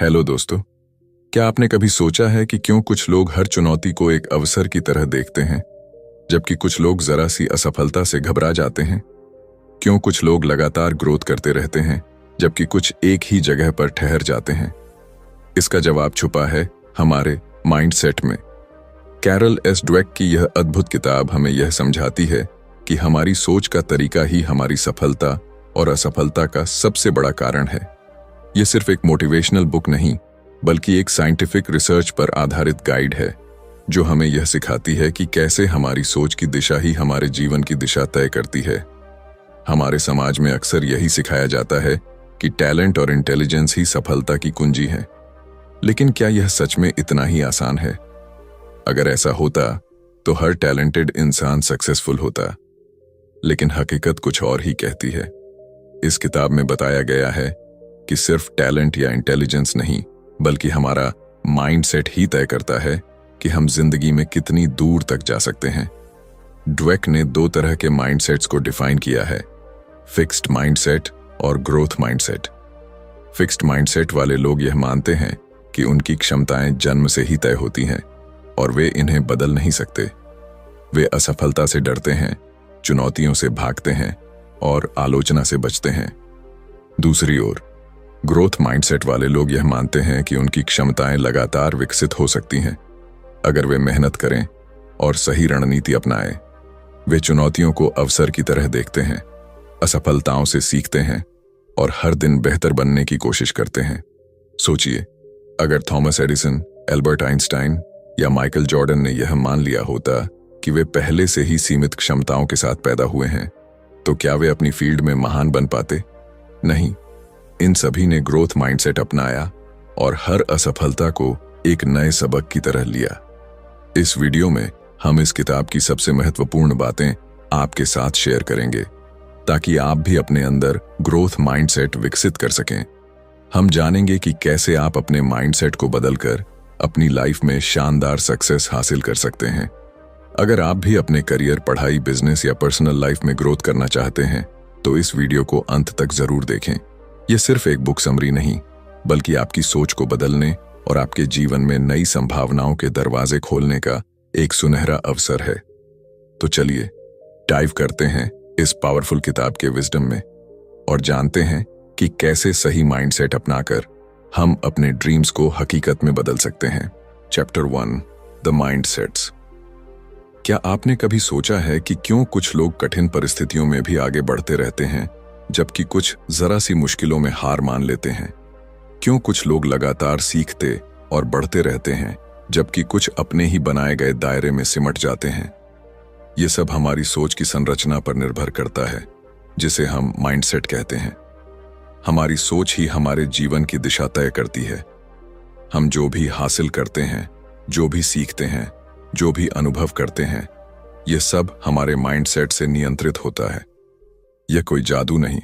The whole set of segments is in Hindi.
हेलो दोस्तों। क्या आपने कभी सोचा है कि क्यों कुछ लोग हर चुनौती को एक अवसर की तरह देखते हैं, जबकि कुछ लोग जरा सी असफलता से घबरा जाते हैं? क्यों कुछ लोग लगातार ग्रोथ करते रहते हैं, जबकि कुछ एक ही जगह पर ठहर जाते हैं? इसका जवाब छुपा है हमारे माइंडसेट में। कैरल एस ड्वेक की यह अद्भुत किताब हमें यह समझाती है कि हमारी सोच का तरीका ही हमारी सफलता और असफलता का सबसे बड़ा कारण है। यह सिर्फ एक मोटिवेशनल बुक नहीं, बल्कि एक साइंटिफिक रिसर्च पर आधारित गाइड है, जो हमें यह सिखाती है कि कैसे हमारी सोच की दिशा ही हमारे जीवन की दिशा तय करती है। हमारे समाज में अक्सर यही सिखाया जाता है कि टैलेंट और इंटेलिजेंस ही सफलता की कुंजी है। लेकिन क्या यह सच में इतना ही आसान है? अगर ऐसा होता तो हर टैलेंटेड इंसान सक्सेसफुल होता। लेकिन हकीकत कुछ और ही कहती है। इस किताब में बताया गया है कि सिर्फ टैलेंट या इंटेलिजेंस नहीं, बल्कि हमारा माइंडसेट ही तय करता है कि हम जिंदगी में कितनी दूर तक जा सकते हैं। ड्वेक ने दो तरह के माइंडसेट्स को डिफाइन किया है, फिक्स्ड माइंडसेट और ग्रोथ माइंडसेट। फिक्स्ड माइंडसेट वाले लोग यह मानते हैं कि उनकी क्षमताएं जन्म से ही तय होती हैं और वे इन्हें बदल नहीं सकते। वे असफलता से डरते हैं, चुनौतियों से भागते हैं और आलोचना से बचते हैं। दूसरी ओर ग्रोथ माइंडसेट वाले लोग यह मानते हैं कि उनकी क्षमताएं लगातार विकसित हो सकती हैं, अगर वे मेहनत करें और सही रणनीति अपनाएं। वे चुनौतियों को अवसर की तरह देखते हैं, असफलताओं से सीखते हैं और हर दिन बेहतर बनने की कोशिश करते हैं। सोचिए, अगर थॉमस एडिसन, एल्बर्ट आइंस्टाइन या माइकल जॉर्डन ने यह मान लिया होता कि वे पहले से ही सीमित क्षमताओं के साथ पैदा हुए हैं, तो क्या वे अपनी फील्ड में महान बन पाते? नहीं। इन सभी ने ग्रोथ माइंडसेट अपनाया और हर असफलता को एक नए सबक की तरह लिया। इस वीडियो में हम इस किताब की सबसे महत्वपूर्ण बातें आपके साथ शेयर करेंगे, ताकि आप भी अपने अंदर ग्रोथ माइंडसेट विकसित कर सकें। हम जानेंगे कि कैसे आप अपने माइंडसेट को बदलकर अपनी लाइफ में शानदार सक्सेस हासिल कर सकते हैं। अगर आप भी अपने करियर, पढ़ाई, बिजनेस या पर्सनल लाइफ में ग्रोथ करना चाहते हैं, तो इस वीडियो को अंत तक जरूर देखें। यह सिर्फ एक बुक समरी नहीं, बल्कि आपकी सोच को बदलने और आपके जीवन में नई संभावनाओं के दरवाजे खोलने का एक सुनहरा अवसर है। तो चलिए डाइव करते हैं इस पावरफुल किताब के विजडम में और जानते हैं कि कैसे सही माइंडसेट अपनाकर हम अपने ड्रीम्स को हकीकत में बदल सकते हैं। Chapter 1, the mindsets. क्या आपने कभी सोचा है कि क्यों कुछ लोग कठिन परिस्थितियों में भी आगे बढ़ते रहते हैं, जबकि कुछ जरा सी मुश्किलों में हार मान लेते हैं? क्यों कुछ लोग लगातार सीखते और बढ़ते रहते हैं, जबकि कुछ अपने ही बनाए गए दायरे में सिमट जाते हैं? ये सब हमारी सोच की संरचना पर निर्भर करता है, जिसे हम माइंडसेट कहते हैं। हमारी सोच ही हमारे जीवन की दिशा तय करती है। हम जो भी हासिल करते हैं, जो भी सीखते हैं, जो भी अनुभव करते हैं, ये सब हमारे माइंडसेट से नियंत्रित होता है। यह कोई जादू नहीं,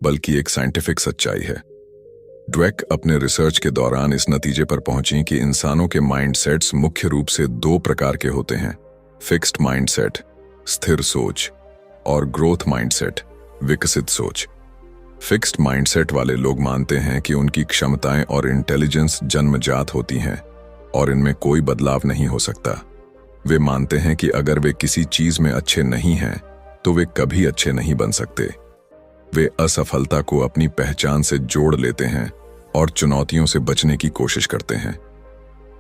बल्कि एक साइंटिफिक सच्चाई है। ड्वेक अपने रिसर्च के दौरान इस नतीजे पर पहुंची कि इंसानों के माइंडसेट्स मुख्य रूप से दो प्रकार के होते हैं, फिक्स्ड माइंडसेट, स्थिर सोच, और ग्रोथ माइंडसेट, विकसित सोच। फिक्स्ड माइंडसेट वाले लोग मानते हैं कि उनकी क्षमताएं और इंटेलिजेंस जन्मजात होती हैं और इनमें कोई बदलाव नहीं हो सकता। वे मानते हैं कि अगर वे किसी चीज में अच्छे नहीं हैं, तो वे कभी अच्छे नहीं बन सकते। वे असफलता को अपनी पहचान से जोड़ लेते हैं और चुनौतियों से बचने की कोशिश करते हैं।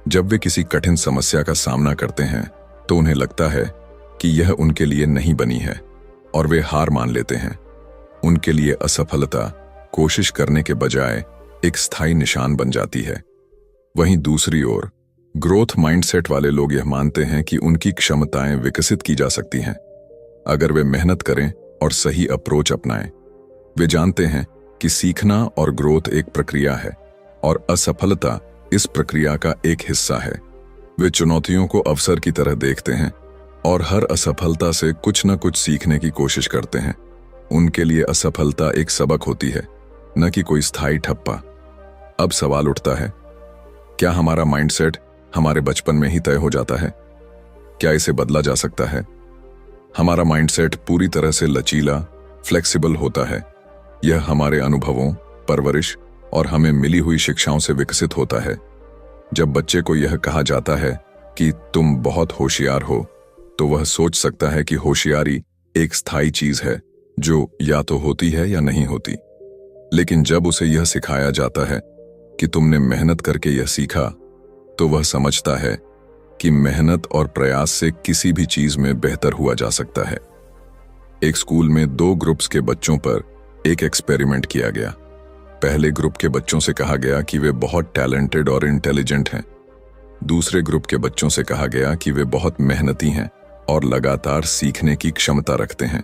जब वे किसी कठिन समस्या का सामना करते हैं, तो उन्हें लगता है कि यह उनके लिए नहीं बनी है और वे हार मान लेते हैं। उनके लिए असफलता कोशिश करने के बजाय एक स्थायी निशान बन जाती है। वहीं दूसरी ओर ग्रोथ माइंडसेट वाले लोग यह मानते हैं कि उनकी क्षमताएं विकसित की जा सकती हैं, अगर वे मेहनत करें और सही अप्रोच अपनाएं। वे जानते हैं कि सीखना और ग्रोथ एक प्रक्रिया है और असफलता इस प्रक्रिया का एक हिस्सा है। वे चुनौतियों को अवसर की तरह देखते हैं और हर असफलता से कुछ न कुछ सीखने की कोशिश करते हैं। उनके लिए असफलता एक सबक होती है, न कि कोई स्थायी ठप्पा। अब सवाल उठता है, क्या हमारा माइंडसेट हमारे बचपन में ही तय हो जाता है? क्या इसे बदला जा सकता है? हमारा माइंडसेट पूरी तरह से लचीला, फ्लेक्सिबल होता है। यह हमारे अनुभवों, परवरिश और हमें मिली हुई शिक्षाओं से विकसित होता है। जब बच्चे को यह कहा जाता है कि तुम बहुत होशियार हो, तो वह सोच सकता है कि होशियारी एक स्थायी चीज है जो या तो होती है या नहीं होती। लेकिन जब उसे यह सिखाया जाता है कि तुमने मेहनत करके यह सीखा, तो वह समझता है कि मेहनत और प्रयास से किसी भी चीज में बेहतर हुआ जा सकता है। एक स्कूल में 2 ग्रुप्स के बच्चों पर एक एक्सपेरिमेंट किया गया। पहले ग्रुप के बच्चों से कहा गया कि वे बहुत टैलेंटेड और इंटेलिजेंट हैं। दूसरे ग्रुप के बच्चों से कहा गया कि वे बहुत मेहनती हैं और लगातार सीखने की क्षमता रखते हैं।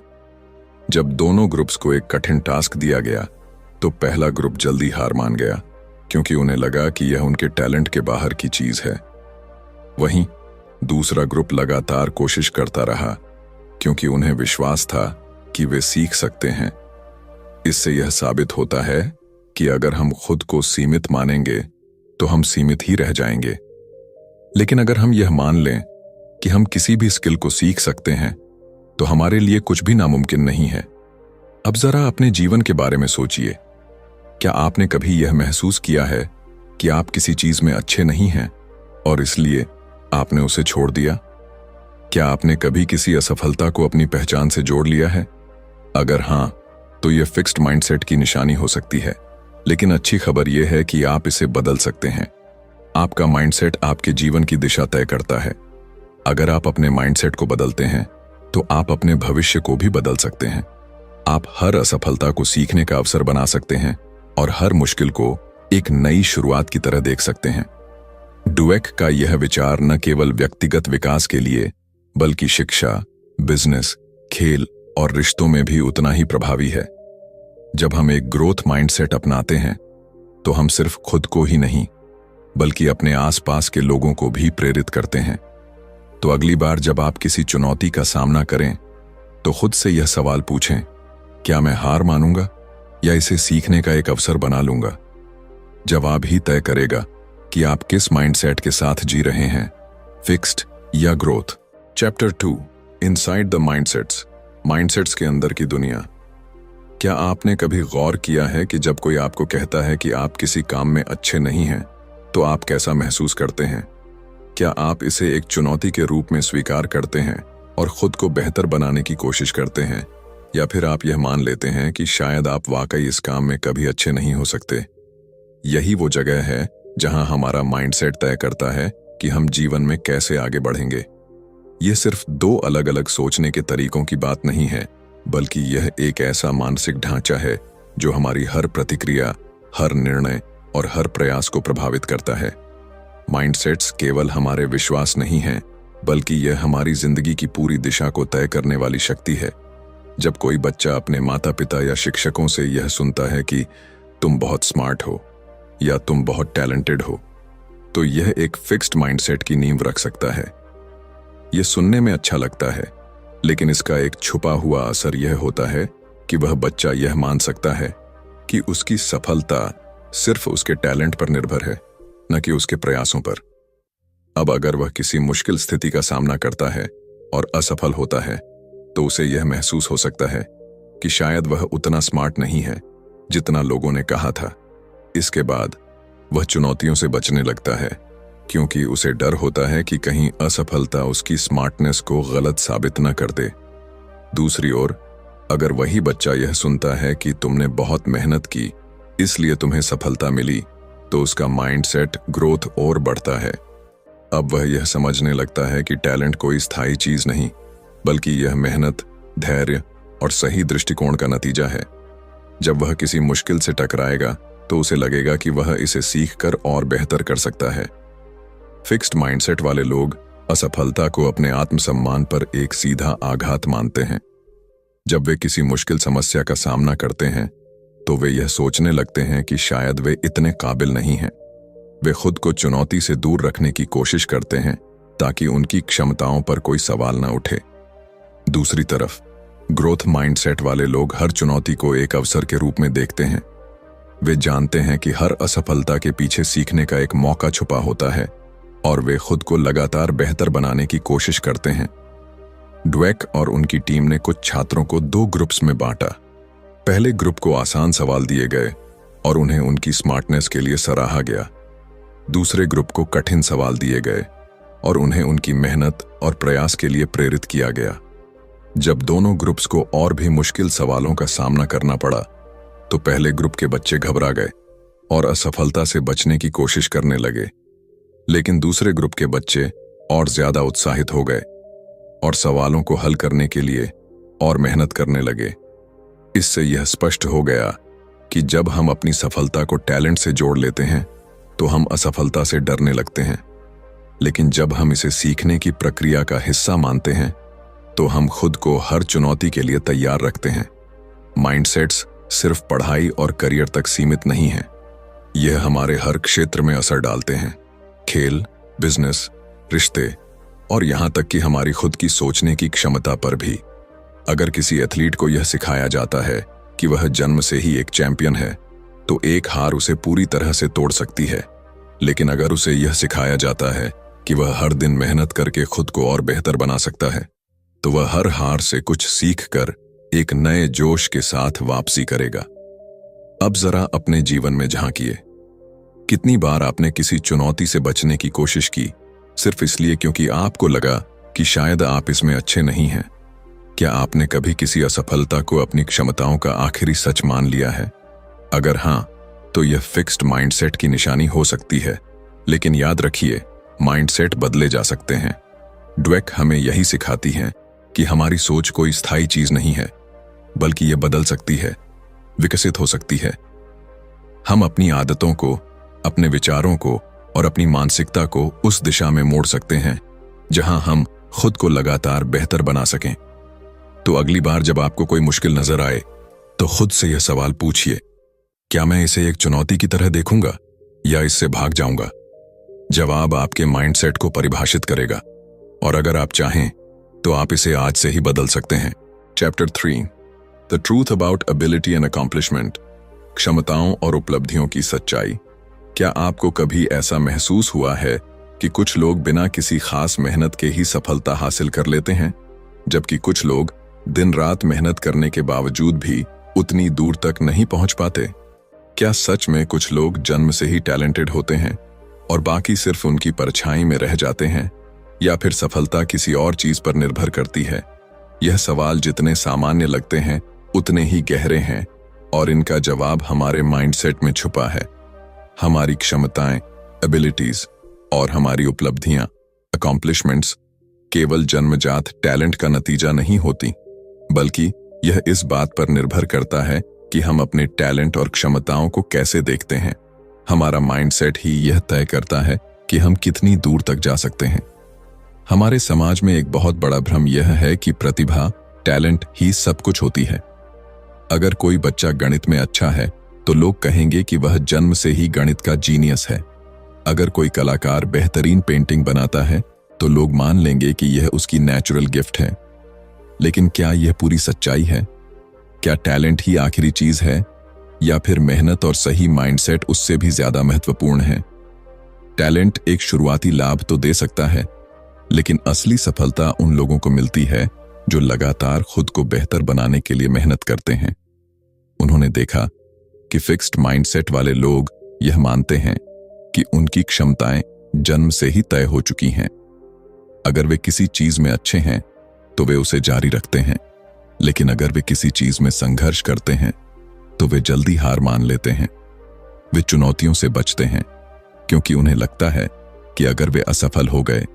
जब दोनों ग्रुप्स को एक कठिन टास्क दिया गया, तो पहला ग्रुप जल्दी हार मान गया, क्योंकि उन्हें लगा कि यह उनके टैलेंट के बाहर की चीज है। वहीं दूसरा ग्रुप लगातार कोशिश करता रहा, क्योंकि उन्हें विश्वास था कि वे सीख सकते हैं। इससे यह साबित होता है कि अगर हम खुद को सीमित मानेंगे तो हम सीमित ही रह जाएंगे। लेकिन अगर हम यह मान लें कि हम किसी भी स्किल को सीख सकते हैं, तो हमारे लिए कुछ भी नामुमकिन नहीं है। अब जरा अपने जीवन के बारे में सोचिए। क्या आपने कभी यह महसूस किया है कि आप किसी चीज में अच्छे नहीं हैं और इसलिए आपने उसे छोड़ दिया? क्या आपने कभी किसी असफलता को अपनी पहचान से जोड़ लिया है? अगर हां, तो यह फिक्स्ड माइंडसेट की निशानी हो सकती है। लेकिन अच्छी खबर यह है कि आप इसे बदल सकते हैं। आपका माइंडसेट आपके जीवन की दिशा तय करता है। अगर आप अपने माइंडसेट को बदलते हैं, तो आप अपने भविष्य को भी बदल सकते हैं। आप हर असफलता को सीखने का अवसर बना सकते हैं और हर मुश्किल को एक नई शुरुआत की तरह देख सकते हैं। डुवेक का यह विचार न केवल व्यक्तिगत विकास के लिए, बल्कि शिक्षा, बिजनेस, खेल और रिश्तों में भी उतना ही प्रभावी है। जब हम एक ग्रोथ माइंडसेट अपनाते हैं, तो हम सिर्फ खुद को ही नहीं, बल्कि अपने आसपास के लोगों को भी प्रेरित करते हैं। तो अगली बार जब आप किसी चुनौती का सामना करें, तो खुद से यह सवाल पूछें, क्या मैं हार मानूंगा या इसे सीखने का एक अवसर बना लूंगा? जवाब ही तय करेगा कि आप किस माइंडसेट के साथ जी रहे हैं, फिक्स्ड या growth. Chapter 2, inside the mindsets, mindsets के अंदर की दुनिया। क्या आपने कभी गौर किया है कि जब कोई आपको कहता है कि आप किसी काम में अच्छे नहीं हैं, तो आप कैसा महसूस करते हैं? क्या आप इसे एक चुनौती के रूप में स्वीकार करते हैं और खुद को बेहतर बनाने की कोशिश करते हैं, या फिर आप यह मान लेते हैं कि शायद आप वाकई इस काम में कभी अच्छे नहीं हो सकते? यही वो जगह है जहां हमारा माइंडसेट तय करता है कि हम जीवन में कैसे आगे बढ़ेंगे। यह सिर्फ 2 अलग अलग सोचने के तरीकों की बात नहीं है, बल्कि यह एक ऐसा मानसिक ढांचा है जो हमारी हर प्रतिक्रिया, हर निर्णय और हर प्रयास को प्रभावित करता है। माइंडसेट्स केवल हमारे विश्वास नहीं हैं, बल्कि यह हमारी जिंदगी की पूरी दिशा को तय करने वाली शक्ति है। जब कोई बच्चा अपने माता पिता या शिक्षकों से यह सुनता है कि तुम बहुत स्मार्ट हो या तुम बहुत टैलेंटेड हो, तो यह एक फिक्स्ड माइंडसेट की नींव रख सकता है। यह सुनने में अच्छा लगता है, लेकिन इसका एक छुपा हुआ असर यह होता है कि वह बच्चा यह मान सकता है कि उसकी सफलता सिर्फ उसके टैलेंट पर निर्भर है, न कि उसके प्रयासों पर। अब अगर वह किसी मुश्किल स्थिति का सामना करता है और असफल होता है, तो उसे यह महसूस हो सकता है कि शायद वह उतना स्मार्ट नहीं है जितना लोगों ने कहा था। इसके बाद वह चुनौतियों से बचने लगता है, क्योंकि उसे डर होता है कि कहीं असफलता उसकी स्मार्टनेस को गलत साबित न कर दे। दूसरी ओर, अगर वही बच्चा यह सुनता है कि तुमने बहुत मेहनत की, इसलिए तुम्हें सफलता मिली, तो उसका माइंडसेट ग्रोथ और बढ़ता है। अब वह यह समझने लगता है कि टैलेंट कोई स्थायी चीज नहीं, बल्कि यह मेहनत, धैर्य और सही दृष्टिकोण का नतीजा है। जब वह किसी मुश्किल से टकराएगा, तो उसे लगेगा कि वह इसे सीखकर और बेहतर कर सकता है। फिक्स्ड माइंडसेट वाले लोग असफलता को अपने आत्मसम्मान पर एक सीधा आघात मानते हैं। जब वे किसी मुश्किल समस्या का सामना करते हैं, तो वे यह सोचने लगते हैं कि शायद वे इतने काबिल नहीं हैं। वे खुद को चुनौती से दूर रखने की कोशिश करते हैं, ताकि उनकी क्षमताओं पर कोई सवाल न उठे। दूसरी तरफ, ग्रोथ माइंडसेट वाले लोग हर चुनौती को एक अवसर के रूप में देखते हैं। वे जानते हैं कि हर असफलता के पीछे सीखने का एक मौका छुपा होता है, और वे खुद को लगातार बेहतर बनाने की कोशिश करते हैं। ड्वेक और उनकी टीम ने कुछ छात्रों को 2 ग्रुप्स में बांटा। पहले ग्रुप को आसान सवाल दिए गए और उन्हें उनकी स्मार्टनेस के लिए सराहा गया। दूसरे ग्रुप को कठिन सवाल दिए गए और उन्हें उनकी मेहनत और प्रयास के लिए प्रेरित किया गया। जब दोनों ग्रुप्स को और भी मुश्किल सवालों का सामना करना पड़ा तो पहले ग्रुप के बच्चे घबरा गए और असफलता से बचने की कोशिश करने लगे, लेकिन दूसरे ग्रुप के बच्चे और ज्यादा उत्साहित हो गए और सवालों को हल करने के लिए और मेहनत करने लगे। इससे यह स्पष्ट हो गया कि जब हम अपनी सफलता को टैलेंट से जोड़ लेते हैं तो हम असफलता से डरने लगते हैं, लेकिन जब हम इसे सीखने की प्रक्रिया का हिस्सा मानते हैं तो हम खुद को हर चुनौती के लिए तैयार रखते हैं। माइंडसेट्स सिर्फ पढ़ाई और करियर तक सीमित नहीं हैं, यह हमारे हर क्षेत्र में असर डालते हैं। खेल, बिजनेस, रिश्ते और यहां तक कि हमारी खुद की सोचने की क्षमता पर भी। अगर किसी एथलीट को यह सिखाया जाता है कि वह जन्म से ही एक चैंपियन है तो एक हार उसे पूरी तरह से तोड़ सकती है, लेकिन अगर उसे यह सिखाया जाता है कि वह हर दिन मेहनत करके खुद को और बेहतर बना सकता है तो वह हर हार से कुछ सीखकर एक नए जोश के साथ वापसी करेगा। अब जरा अपने जीवन में झांकिए। कितनी बार आपने किसी चुनौती से बचने की कोशिश की सिर्फ इसलिए क्योंकि आपको लगा कि शायद आप इसमें अच्छे नहीं हैं? क्या आपने कभी किसी असफलता को अपनी क्षमताओं का आखिरी सच मान लिया है? अगर हां, तो यह फिक्स्ड माइंडसेट की निशानी हो सकती है, लेकिन याद रखिए, माइंडसेट बदले जा सकते हैं। ड्वेक हमें यही सिखाती हैं कि हमारी सोच कोई स्थायी चीज नहीं है, बल्कि यह बदल सकती है, विकसित हो सकती है। हम अपनी आदतों को, अपने विचारों को और अपनी मानसिकता को उस दिशा में मोड़ सकते हैं जहां हम खुद को लगातार बेहतर बना सकें। तो अगली बार जब आपको कोई मुश्किल नजर आए तो खुद से यह सवाल पूछिए, क्या मैं इसे एक चुनौती की तरह देखूंगा या इससे भाग जाऊंगा? जवाब आपके माइंडसेट को परिभाषित करेगा और अगर आप चाहें तो आप इसे आज से ही बदल सकते हैं। Chapter 3, the truth about ability and accomplishment, क्षमताओं और उपलब्धियों की सच्चाई। क्या आपको कभी ऐसा महसूस हुआ है कि कुछ लोग बिना किसी खास मेहनत के ही सफलता हासिल कर लेते हैं, जबकि कुछ लोग दिन रात मेहनत करने के बावजूद भी उतनी दूर तक नहीं पहुंच पाते? क्या सच में कुछ लोग जन्म से ही टैलेंटेड होते हैं और बाकी सिर्फ उनकी परछाई में रह जाते हैं, या फिर सफलता किसी और चीज पर निर्भर करती है? यह सवाल जितने सामान्य लगते हैं उतने ही गहरे हैं और इनका जवाब हमारे माइंडसेट में छुपा है। हमारी क्षमताएं, एबिलिटीज और हमारी उपलब्धियां, अकॉम्प्लिशमेंट्स, केवल जन्मजात टैलेंट का नतीजा नहीं होती, बल्कि यह इस बात पर निर्भर करता है कि हम अपने टैलेंट और क्षमताओं को कैसे देखते हैं। हमारा माइंडसेट ही यह तय करता है कि हम कितनी दूर तक जा सकते हैं। हमारे समाज में एक बहुत बड़ा भ्रम यह है कि प्रतिभा, टैलेंट ही सब कुछ होती है। अगर कोई बच्चा गणित में अच्छा है तो लोग कहेंगे कि वह जन्म से ही गणित का जीनियस है। अगर कोई कलाकार बेहतरीन पेंटिंग बनाता है तो लोग मान लेंगे कि यह उसकी नेचुरल गिफ्ट है। लेकिन क्या यह पूरी सच्चाई है? क्या टैलेंट ही आखिरी चीज है, या फिर मेहनत और सही माइंडसेट उससे भी ज्यादा महत्वपूर्ण है? टैलेंट एक शुरुआती लाभ तो दे सकता है, लेकिन असली सफलता उन लोगों को मिलती है जो लगातार खुद को बेहतर बनाने के लिए मेहनत करते हैं। उन्होंने देखा कि फिक्स्ड माइंडसेट वाले लोग यह मानते हैं कि उनकी क्षमताएं जन्म से ही तय हो चुकी हैं। अगर वे किसी चीज में अच्छे हैं तो वे उसे जारी रखते हैं, लेकिन अगर वे किसी चीज में संघर्ष करते हैं तो वे जल्दी हार मान लेते हैं। वे चुनौतियों से बचते हैं क्योंकि उन्हें लगता है कि अगर वे असफल हो गए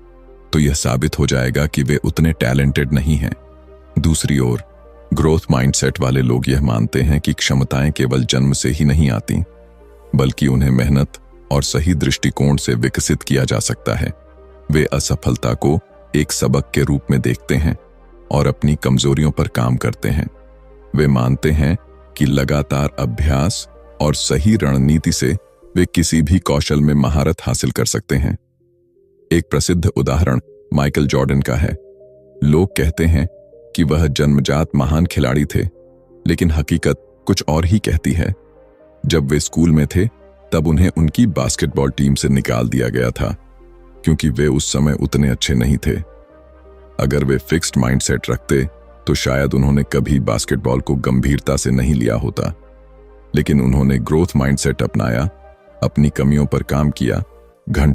तो यह साबित हो जाएगा कि वे उतने टैलेंटेड नहीं हैं। दूसरी ओर, ग्रोथ माइंडसेट वाले लोग यह मानते हैं कि क्षमताएं केवल जन्म से ही नहीं आती, बल्कि उन्हें मेहनत और सही दृष्टिकोण से विकसित किया जा सकता है। वे असफलता को एक सबक के रूप में देखते हैं और अपनी कमजोरियों पर काम करते हैं। वे मानते हैं कि लगातार अभ्यास और सही रणनीति से वे किसी भी कौशल में महारत हासिल कर सकते हैं। एक प्रसिद्ध उदाहरण माइकल जॉर्डन का है। लोग कहते हैं कि वह जन्मजात महान खिलाड़ी थे, लेकिन हकीकत कुछ और ही कहती है। जब वे स्कूल में थे तब उन्हें उनकी बास्केटबॉल टीम से निकाल दिया गया था क्योंकि वे उस समय उतने अच्छे नहीं थे। अगर वे फिक्स्ड माइंडसेट रखते तो शायद उन्होंने कभी बास्केटबॉल को गंभीरता से नहीं लिया होता। लेकिन उन्होंने ग्रोथ माइंडसेट अपनाया, अपनी कमियों पर काम किया, घंटों